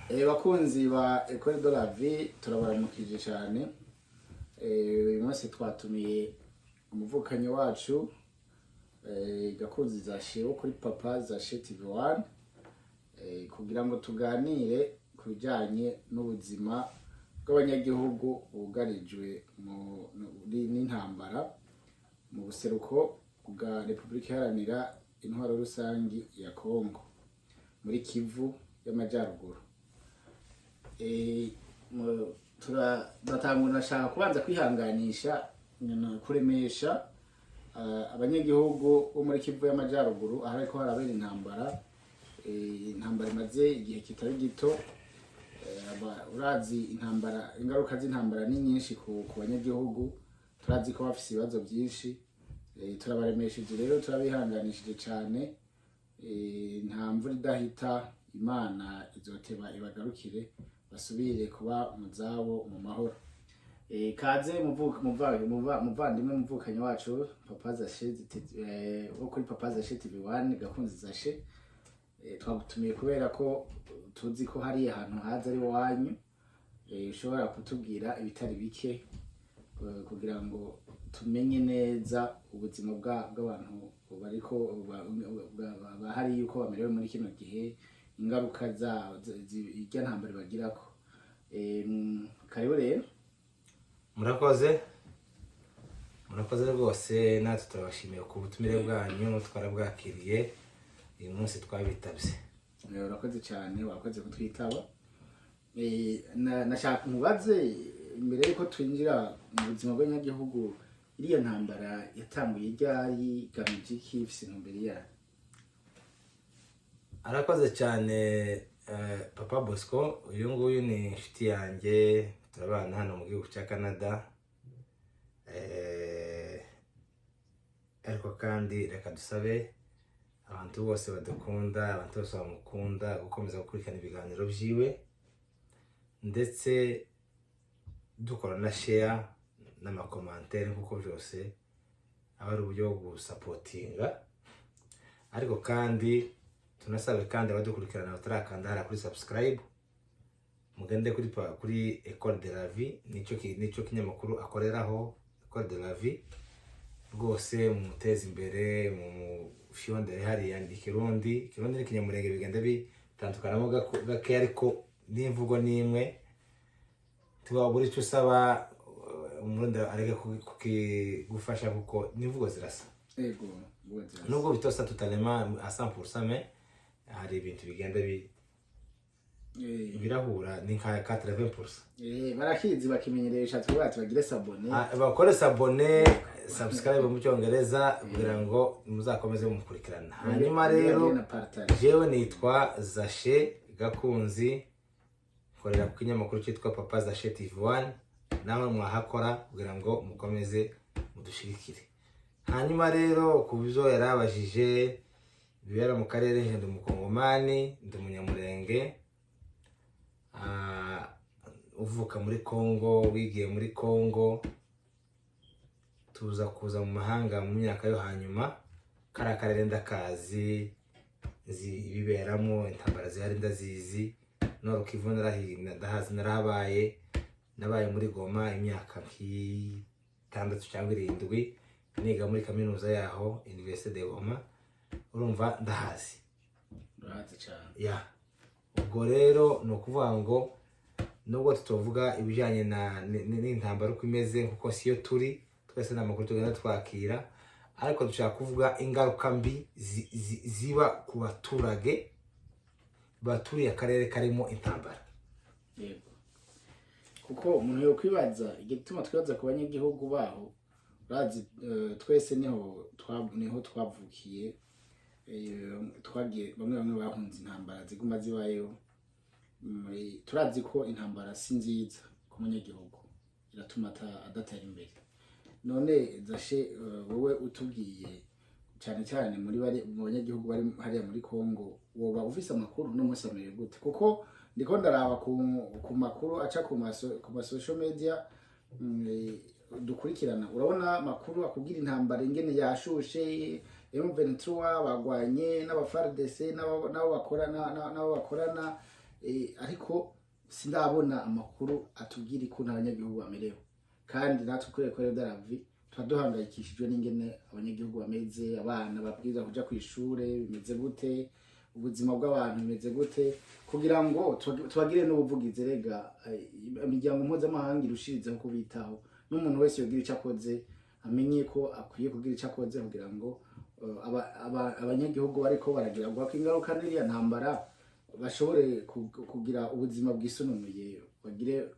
Bakunzi ba Ecole de la Vie turabaramukije cyane. Uyu munsi twatumiye umuvukanyi wacu Gakunzi Zashe wo kuri Papa Zashe TV1 kugira ngo tuganire ku bijyanye n'ubuzima bw'abanyagihugu bugarijwe n'intambara mu buseruko bwa Repubulika Iharanira Intwaro Rusangi ya Kongo muri Kivu y'Amajyaruguru. Turatangura nashaka kubanza kwihanganisha kuremesha abanyagihugu bo muri Kivu y'Amajyaruguru aho ariko harabera intambara imaze igihe kitari gito. Urazi intambara, ingaruka z'intambara ni nyinshi ku banyagihugu, turazi ko bafite ibibazo byinshi. Turabaremesheje rero, turabihanganishije cyane. Nta mvura idahita, Imana izoteba ibagarukire basubire kuba mu zabo mu mahoro. Kaze muvandimwe muvukanyi wacu Papa Zashe wo kuri Papa Zashe TV1 Gakunzi Zashe. Twagutumiye kubera ko tuzi ko hari ahantu haza ari wanyu, ushobora kutubwira ibitari bike kugira ngo tumenye neza ubuzima bw'abantu bariko bahari yuko bamerewe muri kino gihe, ingaruka irya ntambara bagirako. Karibu rero. Murakoze rwose, natwe turabashimiye ku butumire bwanyu, twarabwakiriye uyu munsi twabitabye. Urakoze cyane, wakoze kutwitaba. Nashaka mubaze imbere yuko twinjira mu buzima bw'abanyagihugu, iriya ntambara yatanguye ryari, igamije iki, ifise intumbero yayo? Arakoze cyane Papa Bosco. Uyu nguyu ni inshuti yanjye, turabana hano mu gihugu cya Canada. Ariko kandi reka dusabe abantu bose badukunda, abantu bose bamukunda, gukomeza gukurikirana ibiganiro byiwe, ndetse dukora na share n'amakomantere nk'uko byose aba ari uburyo bwo gusapotinga. Ariko kandi tunasabe kandi abadukurikirana batarakanda hara kuri subscribe, mugende kuri Ecole de la Vie, nicyo kinyamakuru akoreraho, Ecole de la Vie. Rwose mumuteze imbere, mufyondere hariya Ikirundi n'ikinyamurenge bigenda bitandukanamo gake, ariko n'imvugo n'imwe. Tuba icyo usaba umurundi areke kukigufasha kuko n'imvugo zirasa. Yego, nubwo bitosa tutalema a 100%, hari ibintu bigenda birahura ni nka 80%. Barakizi bakimenyeresha, twabati bagire sabone, bakore sabone, subscribe mu cyongereza kugira ngo muzakomeze mumukurikirana. Hanyuma rero jewe nitwa Zashe Gakunzi, korera ku kinyamakuru cyitwa Papa Zashe TV1, nawe mwahakora kugira ngo mukomeze mudushirikire. Hanyuma rero ku byo yarabajije bibera mu karere, ndi umukongomani, ndi umunyamurenge, uvuka muri Kongo, wigiye muri Kongo, tuza kuza mu mahanga mu myaka yo hanyuma. Kara karere ndakazi, ibiberamo intambara zihari ndazizi. Noro Kivu ndahazi, nabaye muri Goma imyaka nk'itandatu cyangwa 7, niga muri kaminuza yaho Université de Goma. Urumva ndahazi. urahazi cyane. Ya. Ubwo rero no kuvuga ngo nubwo tutovuga ibijanye n'intambara uko imeze kuko siyo turi, twese n'amakuru tugenda twakira, ariko dushaka kuvuga ingaruka mbi ziba ku baturage baturiye akarere karimo intambara. Yego. Kuko umuntu yo kwibaza igituma twibaza ku banyagihugu baho, urazi twese niho twavukiye, twagiye bamwe bahunze intambara ziguma zibayeho. Turazi ko intambara si nziza ku munyagihugu, iratuma adatera imbere. None Zashe, wowe utubwiye cyane cyane muri mu banyagihugu bari hariya muri Kongo, woba ufise amakuru no musamire gute? Kuko ndiko ndaraba ku makuru aca ku social media dukurikirana, urabona amakuru akubwira intambara ingene yashushe, M23 bagwanye n'aba FARDC n'abo bakorana ariko sindabona amakuru atubwira ukuntu abanyagihugu bamerewe, kandi natwe kuri Ecole de la Vie tuba duhangayikishijwe n'ingene abanyagihugu bameze, abana babwirizwa kuja kw'ishure bimeze gute, ubuzima bw'abantu bimeze gute, kugira ngo tubagire n'ubuvugizi. Rega imiryango mpuzamahanga irushirizeho kubitaho, n'umuntu wese yogira ico akoze amenye ko akwiye kugira ico akoze kugira ngo abanyagihugu bariko baragira guhaka ingaruka n'iriya ntambara bashobore kugira ubuzima bwisununuye, bagire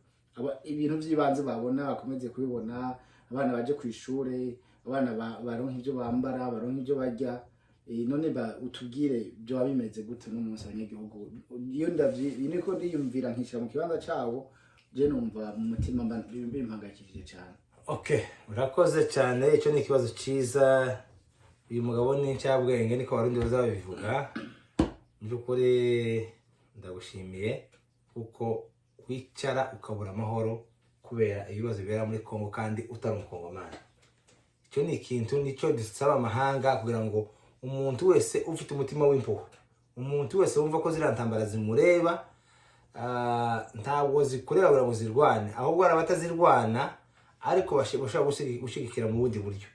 ibintu by'ibanze babona bakomeze kubibona, abana baje kw'ishure, abana baronka ivyo bambara, baronka ivyo barya. None utubwire byo bimeze gute n'umunsi abanyagihugu, iyo niko ndiyumvira nkishira mu kibanza cabo, je numva mu mutima bimpangayikishije cyane. Okay, urakoze cyane. Icyo ni ikibazo cyiza. Uyu mugabo ni ncabwenge, niko Abarundi bazabivuga. Byukuri ndagushimiye kuko wicara ukabura amahoro kubera ibibazo bibera muri Kongo kandi utari umukongomani. Icyo ni ikintu nicyo dusaba amahanga, kugira ngo umuntu wese ufite umutima w'impuhwe, umuntu wese wumva ko ziriya ntambara zimureba, ntabwo zikureba bura ngo zirwane, ahubwo hari abatazirwana ariko bashobora gushigikira mu bundi buryo.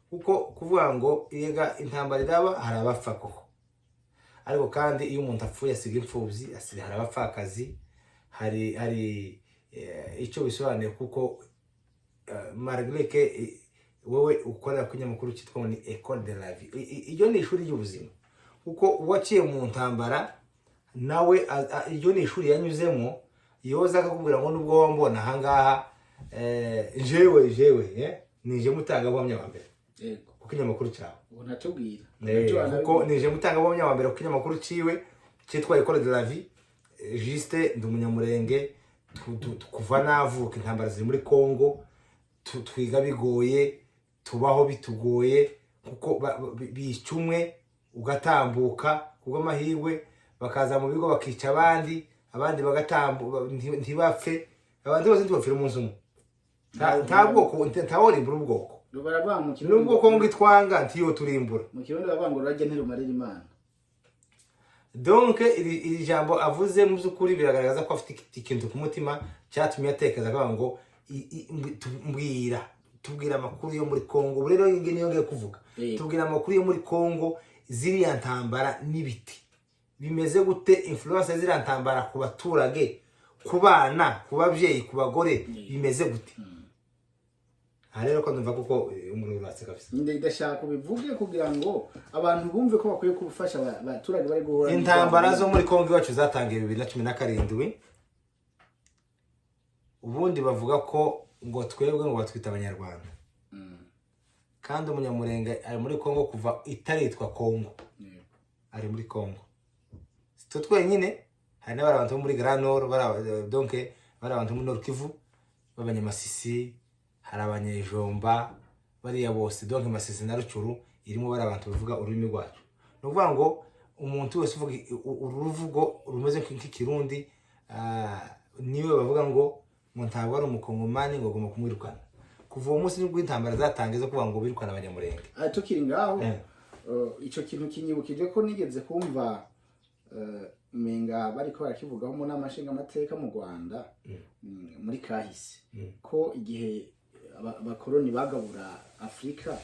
Kuko kuvuga ngo yega intambara iraba hari abapfa koko, ariko kandi iyo umuntu apfuye asiga imfubyi, hari abapfakazi, hari icyo bisobanuye, kuko malgré que wowe ukorera ku kinyamakuru cyitwa ngo ni Ecole de la Vie, iyo ni ishuri ry'ubuzima, kuko uwaciye mu ntambara nawe iyo ni ishuri yanyuzemo, yoza akakubwira ngo nubwo wambona ahangaha jewe nije mutangabuhamya wa mbere ku kinyamakuru cyawe, unatubwira kuko nije mutangabuhamya wa mbere ku kinyamakuru ciwe cyitwa Ecole de la Vie. Juste ndi umunyamurenge, kuva navuka intambara ziri muri Kongo, twiga bigoye, tubaho bitugoye, kuko bicumwe ugatambuka kubw'amahirwe, bakaza mu bigo bakica abandi bagatambuka ntibapfe, abandi bose ntibapfira umunsi umwe. Nta bwoko ntaworimbura ubwoko, n'ubwoko ngitwanga ntiyo turimbura. Mu kirundi bavuga ngo urajye ntirumarira Imana. Donc iri jambo avuze mu by'ukuri biragaragaza ko afite ikintu ku mutima cyatumye atekereza ngo tubwira amakuru yo muri Kongo. Rero ingene yongeye kuvuga, tubwira amakuru yo muri Kongo, ziriya ntambara n'ibiti bimeze gute, influence ziriya ntambara ku baturage, ku bana, ku babyeyi, ku bagore bimeze gute. Rero ko ndumva kuko umuntu uratse kabisa, ndashaka kubivuge kugira ngo abantu bumve ko bakwiye kubufasha abaturage bari guhura intambara zo muri Kongo iwacu zatangiye 2017. Ubundi bavuga ko ngo twebwe ngo batwita abanyarwanda, kandi umunyamurenge ari muri Kongo kuva itaritwa Kongo, ari muri Kongo. Sito twenyine, hari n'abantu muri Grand Nord, donc bari abantu muri Nord Kivu b'abanyamasisi, hari abanyejomba, bariya bose, donc Masisi na Rucuru irimo bari abantu bavuga ururimi rwacu. No kuvuga ngo umuntu wese uvuga uruvugo rumeze nk'ikirundi, niwe bavuga ngo ntabwo ari umukongomani ngo agomba kumwirukana. Kuva uwo munsi nibwo intambara zatangiye zo kuvuga ngo birukana abanyamurenge. Tukiri ngaho, ico kintu kinyibukije ko nigeze kumva menga bariko barakivugaho mu nama nshingamateka mu Rwanda, muri kahise, ko igihe abakoroni bagabura Afrika,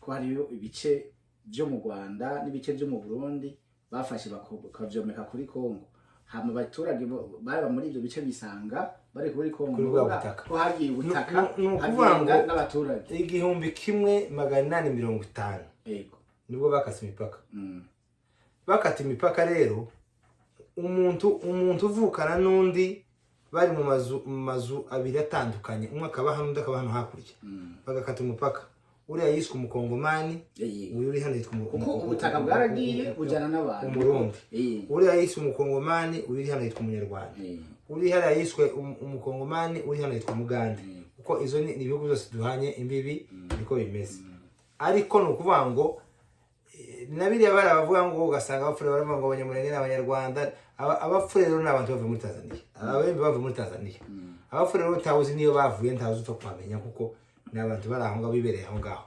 ko hariyo ibice byo mu Rwanda n'ibice byo mu Burundi bafashe bakavyomeka kuri Kongo. Hama abaturage baba muri ibyo bice bisanga bari kuri Kongo, ko hagiye ubutaka n'ukuvuga n'abaturage 1850 nibwo bakase imipaka. Bakata imipaka rero, umuntu uvukana n'undi bari mu mazu abiri atandukanye, umwe akaba hano undi akaba hano hakurya, bagakata umupaka. Uriya yiswe umukongomani, uri hano yitwa kuko ubutaka bwaragiye bujana n'abantu umurundi. Uriya yiswe umukongomani, uri hano yitwa umunyarwanda. Uri hano yiswe umukongomani, uri hano yitwa umugande. Kuko izo ni ibihugu byose duhanye imbibi, niko bimeze. Ariko no kuvuga ngo nabiriya bari bavuga ngo ugasanga abafure baravuga ngo abanyamurenge n'abanyarwanda. Abafure rero n'abantu bavuye muri Tanzania, abembe bavuye muri Tanzania. Abafure rero utavuze niyo bavuye, ntazo upfa kumenya kuko n'abantu bari aho ngaho bibereye aho ngaho.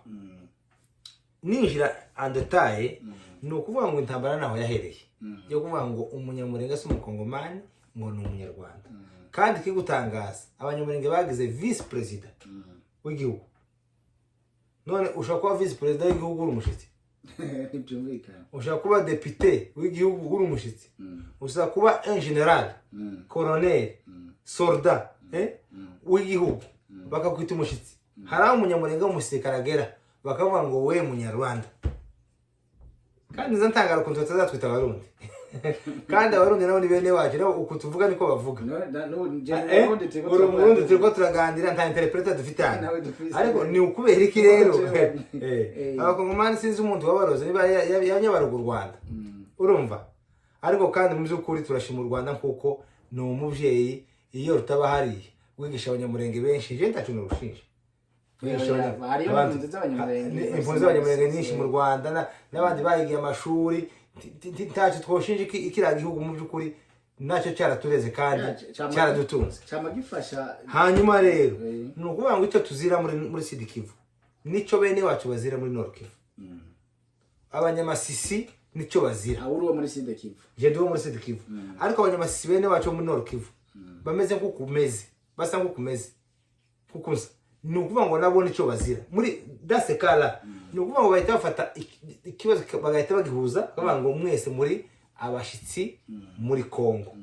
Ninjira andetaye, no kuvuga ngo intambara naho yahereye, yo kuvuga ngo umunyamurenge si umukongomani, ngo ni umunyarwanda kandi kigutangaza abanyamurenge bagize vice president w'igihugu none ushaka kuba vice president w'igihugu uri umushitsi ushaka kuba depite w'igihugu uri umushitsi ushaka kuba un general colonel soldat w'igihugu bakakwita umushitsi hari umunyamurenge w'umusirikare agera bakavuga ngo we munyarwanda kandi nza ntangara ukuntu tutazatwita abarundi kandi abarundi nabo ni bene wacu rero uko tuvuga niko bavuga uri umurundi turiko turaganira nta interpreter dufite hano ariko ni ukubera iki rero abakongomani sinzi umuntu wabaroze niba yanyabaruga u Rwanda urumva ariko kandi mu by'ukuri turashima u Rwanda kuko ni umuvyeyi iyo rutaba hariye wigisha abanyamurenge benshi je ndacu n'urushinja impunzi z'abanyamurenge nyinshi mu Rwanda n'abandi bayigiye amashuri ntacyo twoshinja ikiriya gihugu mu by'ukuri nacyo cyaratureze kandi cyaradutunze hanyuma rero ni ukuvuga ngo icyo tuzira muri Sud Kivu nicyo bene wacu bazira muri Nord Kivu abanyamasisi nicyo bazira uri uwo muri Sud Kivu je ndi uwo muri Sud Kivu ariko abanyamasisi bene wacu muri Nord Kivu bameze nk'ukumeze basa nk'ukumeze kukuza ni ukuvuga ngo nabo nicyo bazira muri dasekala ni ukuvuga ngo bahita bafata ikibazo bagahita bagihuza bavuga ngo mwese muri abashitsi muri Kongo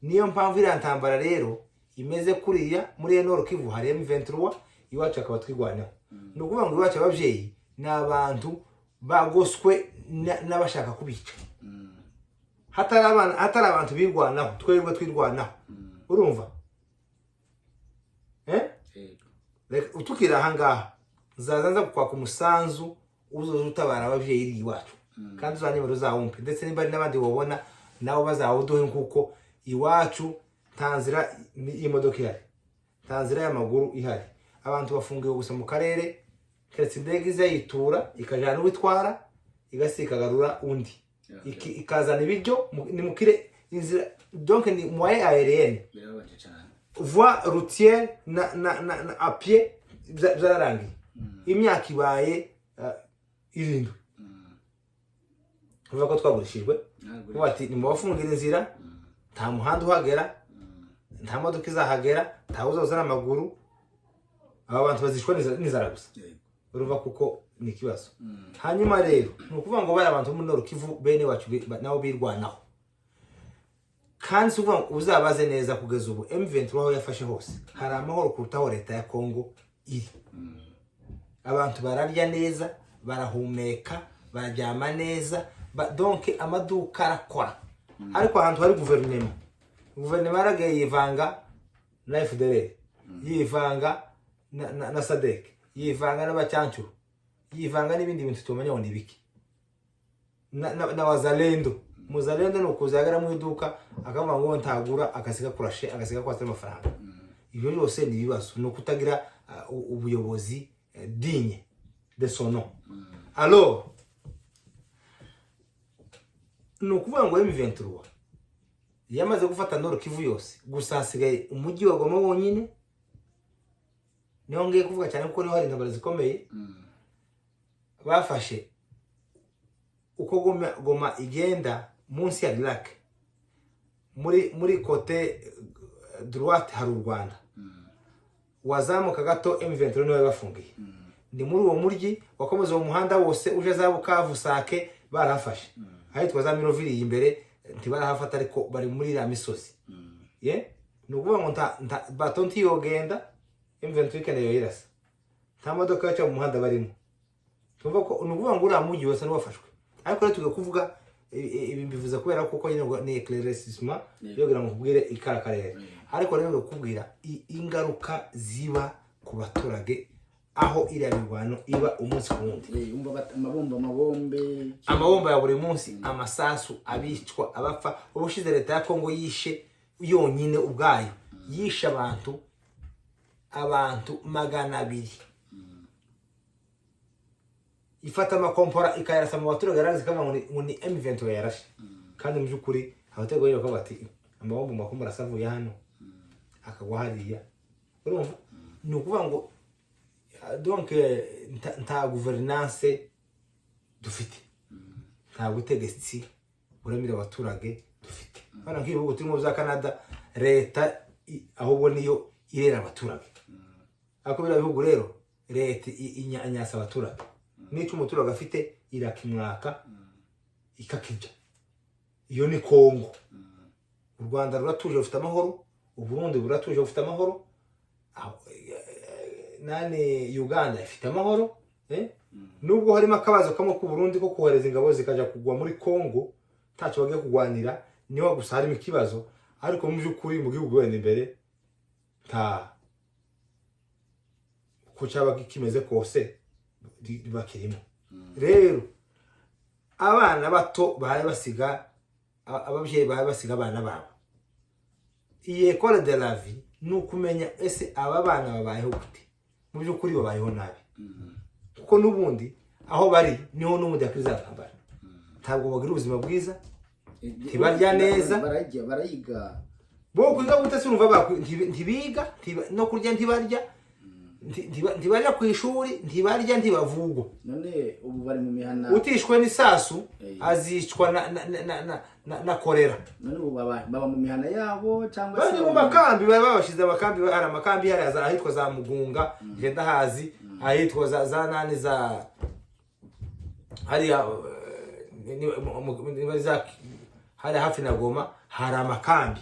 niyo mpamvu iriya ntambara rero imeze kuriya muri Nord Kivu hari M23 iwacu akaba twigwanaho ni ukuvuga ngo iwacu abavyeyi ni abantu bagoswe n'abashaka kubica hatari abantu bigwanaho twebwe twirwanaho urumva utukira ahangaha nzaza kwaka umusanzu uzoza utabara abavyeyi iwacu kandi uzanyemera uzawumpe ndetse nimba n'abandi bobona nabo bazawuduhe nkuko iwacu tanzira imodoka ihari tanzira y'amaguru ihari abantu bafungiwe gusa mu karere keretse indege izayitura ikajana uwitwara igasigarura undi ikazana ibiryo ni mukire inzira donc ni moyen aérien voie routière na à pied zararangiye imyaka ibaye irindwi uvuga ko twagurishijwe bati ni mu bafungira inzira nta muhanda uhagera nta modoka izahagera nta uzoza n'amaguru aba bantu bazishwa n'inzara gusa urumva kuko ni ikibazo hanyuma rero ni ukuvuga ngo bari abantu muri Nord Kivu bene wacu nabo birwanaho kandi si ukuvuga ngo uzabaze neza kugeza ubu M23 aho yafashe hose hari amahoro kurutaho leta ya Kongo iri abantu bararya neza barahumeka bararyama neza donc amaduka arakora ariko ahantu hari guverinoma yaragiye yivanga na FDLR yivanga na SADC yivanga n'abacyancuru yivanga n'ibindi bintu tumenya ngo nibiki na wazalendo muzalendo no kuzagara mu iduka akavuga ngo ntagura akasiga kurashe akasiga kwatsa amafaranga ibyo byose ni bibazo no kutagira ubuyobozi digne de son nom alors no kuvuga ngo M23 yamaze gufata Nord Kivu yose gusa hasigaye umujyi wa Goma wonyine niho ngiye kuvuga cyane kuko niho hari intambara zikomeye bafashe uko Goma igenda munsi ya Lac muri côté droite hari u Rwanda wazamuka gato M23 niwe bafungiye ni muri uwo muryi wakomeza uwo muhanda wose uje za Bukavu Sake barafashe ahitwa za Miroville imbere ntibarahafata ariko bari muri la misozi ni ukuvuga ngo batonti yogenda M23 ikene yoyirasa nta modoka yaca mu muhanda barimo tumva ko ni ukuvuga ngo uriya mujyi wose n'uwafashwe ariko rero tugakuvuga ibi mbivuze kubera kuko nyine ni éclaircissement yogira ngo kubwire ikarakarere ariko rero kubwira ingaruka ziba ku baturage aho iriya mirwano iba umunsi ku wundi amabomba ya buri munsi amasasu abicwa abapfa ubushize leta ya Kongo yishe yonyine ubwayo yishe abantu 200 ifata amakompora ikayarasa mu baturage arazi kama ngo ni M23 yarashe kandi mu byukuri abatego yo bati amabomba makombora asavuye hano akagwa hariya urumva ni ukuvuga ngo donc nta gouvernance dufite nta butegetsi buramira abaturage dufite hano nk'ibihugu turimo za Canada leta ahubwo niyo irera abaturage ariko biriya bihugu rero leta inyanyasa abaturage n'icyo umuturage afite irakimwaka ikakijya iyo ni Kongo u Rwanda ruratuje rufite amahoro u Burundi buratuje bufite amahoro nani Uganda ifite amahoro nubwo harimo akabazo kamwe ku Burundi ko kohereza ingabo zikaja kugwa muri Kongo ntacyo bagiye kugwanira niho gusa harimo ikibazo ariko mu by'ukuri mu gihugu wenda imbere nta ko cyaba kimeze kose bakirimo rero abana bato baye basiga ababyeyi baye basiga abana babo iyi école de la vie nukumenya ese aba bana babayeho gute mu by'ukuri babayeho nabi kuko nubundi aho bari niho n'umundi yakizatambara ntabwo bagira ubuzima bwiza ntibarya neza barayiga bo kwiga gute se urumva ntibiga no kurya ntibarya ntibarya ku ishuri ntibarya ntibavugwa none ubu bari mu mihana utishwe n'isasu azicwa na kolera none ubu baba mu mihana yabo cyangwa se mu makambi babashize amakambi hari amakambi hari ahitwa za Mugunga genda hazi ahitwa za nani za hari hari hafi na Goma hari amakambi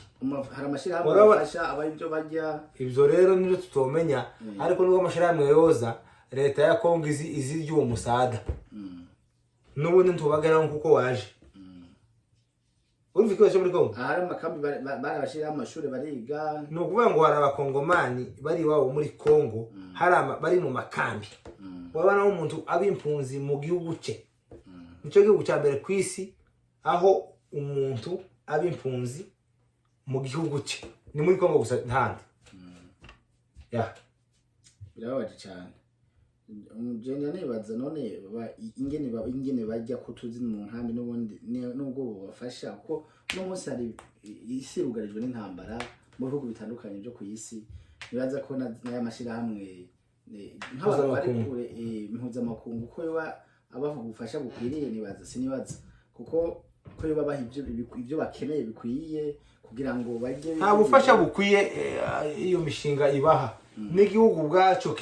hari amashirahamwe afasha abayibyo bajya ibyo rero nibyo tutomenya ariko nubwo amashirahamwe yoza leta ya Kongo izi ry'uwo musada n'ubundi ntubageraho kuko waje urumva ikibazo muri Kongo hari amakambi barabashiraho amashuri bariga no kuvuga ngo hari abakongomani bari wabo muri Kongo hari bari mu makambi wabana umuntu abimpunzi mu gihugu cye nicyo gihugu cya mbere ku isi aho umuntu abimpunzi mu gihugu cye ni muri Kongo gusa ntandi birababaje cyane umugeni nibaza none ingene bajya kutuzi mu nkambi n'ubundi nubwo bafasha ko no munsi hari isi rugarijwe n'intambara mu bihugu bitandukanye byo ku isi nibaza ko n'aya mashirahamwe nk'abantu bari kure mpuzamakungu ko abavuga ubufasha bukwiriye nibaza kuko ko babaha ibyo bakeneye bikwiye kugira ngo bajye nta bufasha bukwiye iyo mishinga ibaha n'igihugu bwacu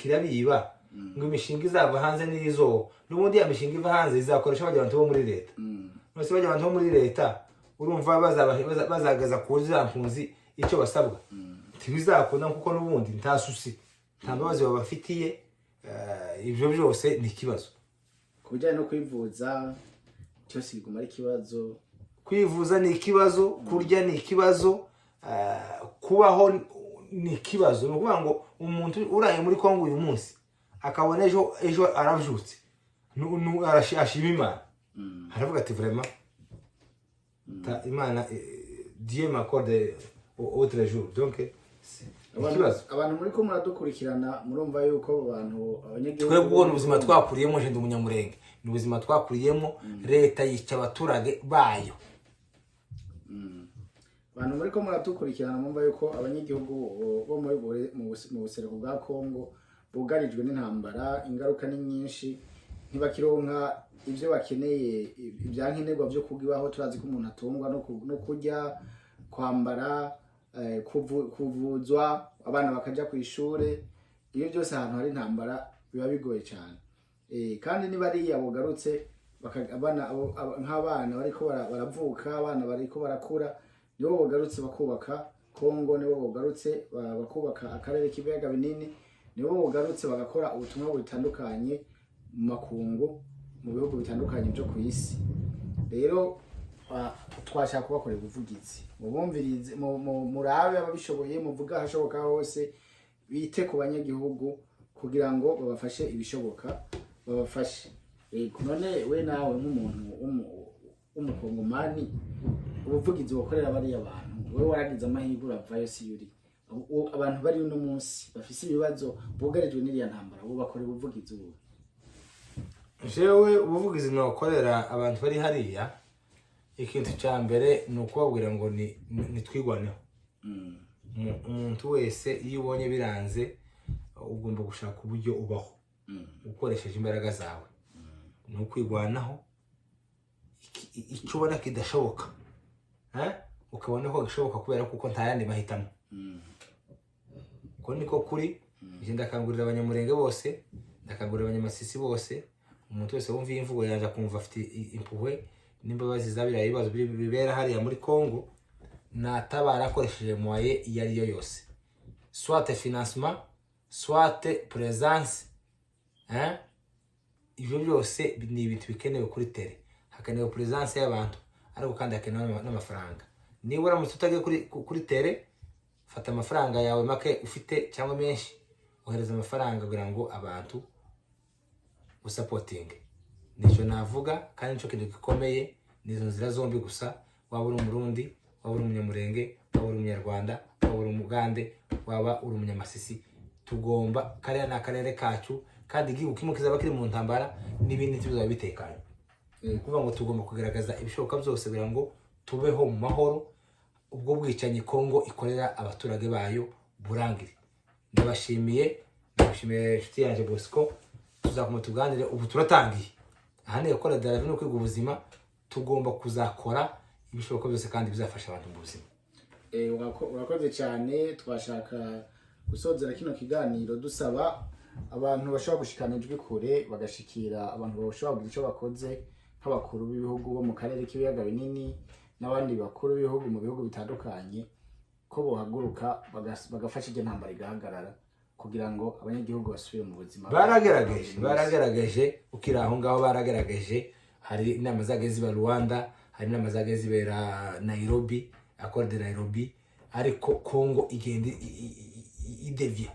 kirabiba ngo imishinga izava hanze n'izo n'ubundi ya mishinga iva hanze izakoresha bajya abantu bo muri leta nose bajya abantu bo muri leta urumva bazagaza kuza mpunzi icyo basabwa ntibizakunda kuko n'ubundi nta susi nta mbabazi babafitiye ibyo byose ni ikibazo kubijyanye no kwivuza cyose biguma ari ikibazo kwivuza ni ikibazo kurya ni ikibazo kubaho ni ikibazo ni ukuvuga ngo umuntu uraye muri Kongo uyu munsi akabona ejo aravyutse ashima Imana aravuga ati vraiment Imana Dieu m'accorde autre jour donc abantu muri ko muradukurikirana murumva yuko abantu abanyagihugu twebwe ubwo ubuzima twakuriyemo je ndi umunyamurenge ni ubuzima twakuriyemo leta yica abaturage bayo abantu muri ko muradukurikirana mumva yuko abanyagihugu bo mu buseruko bwa Kongo bugarijwe n'intambara ingaruka ni nyinshi ntibakironka ibyo bakeneye ibyankenerwa byo kugibaho turazi ko umuntu atungwa no kurya kwambara kuvuzwa abana bakaja ku ishure iyo byose ahantu hari intambara biba bigoye cyane kandi niba ari abogarutse nk'abana bariko baravuka abana bariko barakura nibo bogarutse bakubaka Kongo nibo bogarutse bakubaka akarere k'ibiyaga binini nibo bogarutse bagakora ubutumwa butandukanye mu makungu mu bihugu bitandukanye byo ku isi rero twashaka kubakorera ubuvugizi mubumvirize murabe ababishoboye muvuga hashoboka hose bite ku banyagihugu kugira ngo babafashe ibishoboka babafashe none we nawe nk'umuntu w'umukongomani ubuvugizi bukorera bariya abantu wowe waragize amahirwe uravayo si yuri abantu bari uno munsi bafise ibibazo bugarijwe n'iriya ntambara bo bakora ubuvugizi ubu jewe ubuvugizi nokorera abantu bari hariya ikintu cya mbere ni ukubabwira ngo nitwigwaneho umuntu wese iyo ubonye biranze ugomba gushaka uburyo ubaho ukoresheje imbaraga zawe ni ukwigwanaho icyo ubona kidashoboka ukabona ko gishoboka kubera kuko nta yandi mahitamo. Ko niko kuri je ndakangurira abanyamurenge bose, ndakangurira abanyamasisi bose, umuntu wese wumva imvugo yanje akumva afite impuhwe n'imbabazi zabira ibibazo bibera hariya muri Congo, natabara akoresheje moyen iyo ari yo yose, soit financement, soit présence, ibyo byose ni ibintu bikenewe kuri tele. Hakenewe présence y'abantu, ariko kandi hakenewe n'amafaranga. Niba uramutse utagiye kuri tele, fata amafaranga yawe make ufite cyangwa menshi, ohereza amafaranga kugira ngo abantu usupporting. Nicyo navuga, kandi nicyo kintu gikomeye. Nizo nzira zombi gusa, waba uri umurundi, waba uri umunyamurenge, waba uri umunyarwanda, waba uri umugande, waba uri umunyamasisi, tugomba kariya na karere kacu, kandi igihugu kimwe kizaba kiri mu ntambara n'ibindi bizaba bitekanye. Kuvuga ngo tugomba kugaragaza ibishoboka byose kugira ngo tubeho mu mahoro, ubwo bwicanyi Kongo ikorera abaturage bayo burangire. Ndabashimiye inshuti yanjye Bosco, tuzakoma tuganire. Ubu turatangiye ahane gukora daravi no kwiga ubuzima, tugomba kuzakora ibishoboka byose kandi bizafasha abantu mu buzima. Urakoze cyane. Twashaka gusozera kino kiganiro dusaba abantu bashobora gushikana ijwi kure, bagashikira abantu bashobora kugira icyo bakoze, nk'abakuru b'ibihugu bo mu karere k'ibiyaga binini n'abandi bakuru b'ibihugu mu bihugu bitandukanye, ko bohaguruka bagafasha iryo ntambara igahagarara kugira ngo abanyagihugu basubire mu buzima. Baragerageje ukiri aho ngaho, baragerageje. Hari inama zageze ziba Rwanda, hari inama zageze zibera Nairobi, accord de Nairobi, ariko Congo igenda idevia.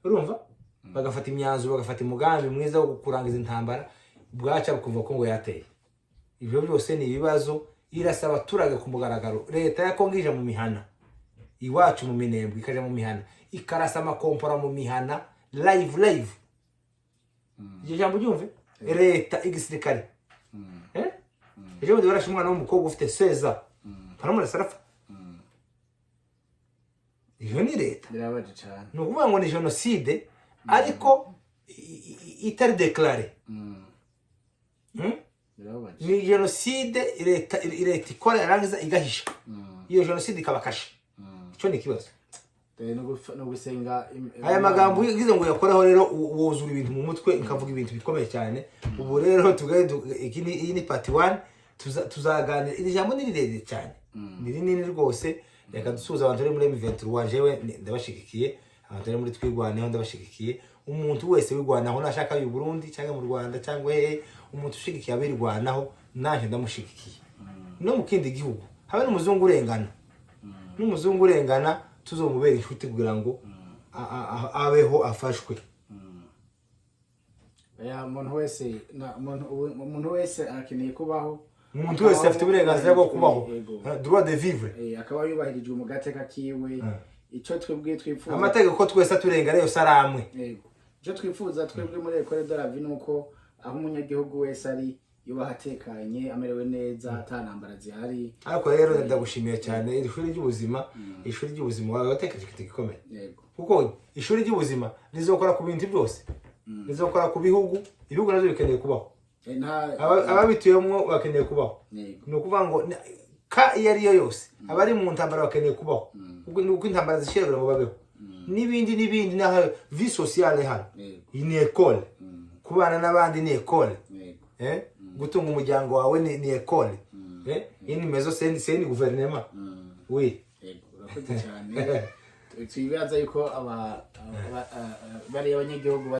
Urumva? Bagafata imyanzuro, bagafata umugambi mwiza wo kurangiza intambara, bwaca bukumva Congo yateye. Ibyo byose ni ibibazo. Irasaba abaturage ku mugaragaro. Leta ya Congo ije mu mihana iwacu, mu Minembwe ikaje mu mihana, ikarasa amakompora mu mihana live. Iryo jambo ryumve, leta igisirikare. Ejo bundi barashe umwana w'umukobwa ufite 16 ans, paramurasa arapfa. Iyo ni leta. Birabaje cyane. Ni ukuvuga ngo ni genocide, ariko itari declare. Ni genocide leta ikora yarangiza igahisha. Iyo genocide ikabakasha. Icyo ni ikibazo. No gusenga aya magambo yigize ngo yakoraho rero wuzura ibintu mu mutwe, nkavuga ibintu bikomeye cyane. Ubu rero iyi ni part 1, tuzaganira. Iri jambo ni rirerire cyane, ni rinini rwose. Reka dusuza abantu bari muri M23, jewe ndabashigikiye. Abantu bari muri twigwaneho ndabashigikiye. Umuntu wese wigwanaho nashaka y'u Burundi cyangwa mu Rwanda cyangwa umuntu ushigikiye abirwanaho, nanje ndamushigikiye. No mu kindi gihugu habe n'umuzungu urengana, n'umuzungu urengana tuzomubera inshuti kugira ngo abeho afashwe. Umuntu wese akeneye kubaho, umuntu wese afite uburenganzira bwo kubaho, droit de vivre, akaba yubahirijwe mu gateka kiwe. Icyo twebwe twifuza, amategeko twese turengana yose aramwe. Icyo twifuza twebwe muri Ecole de la Vie nuko aho umunyagihugu wese ari yubaha atekanye, amerewe neza, atantambara zihari. Ariko rero ndagushimiye cyane ishuri ry'ubuzima. Ishuri ry'ubuzima watekereje gikomeye, kuko ishuri ry'ubuzima rizokora ku bintu byose, rizokora ku bihugu navyo bikeneye kubaho, ababituyemo bakeneye kubaho. Ni ukuvuga ngo ka iyo ari yo yose abari mu ntambara bakeneye kubaho, uko intambara zishira ngo babeho. N'ibindi na vie sociale hano ni école, kubana n'abandi ni école, gutunga umuryango wawe ni école, ini mezo c'est ni gouvernement. Oui, urakoze cyane. Twibaza yuko bari abanyagihugu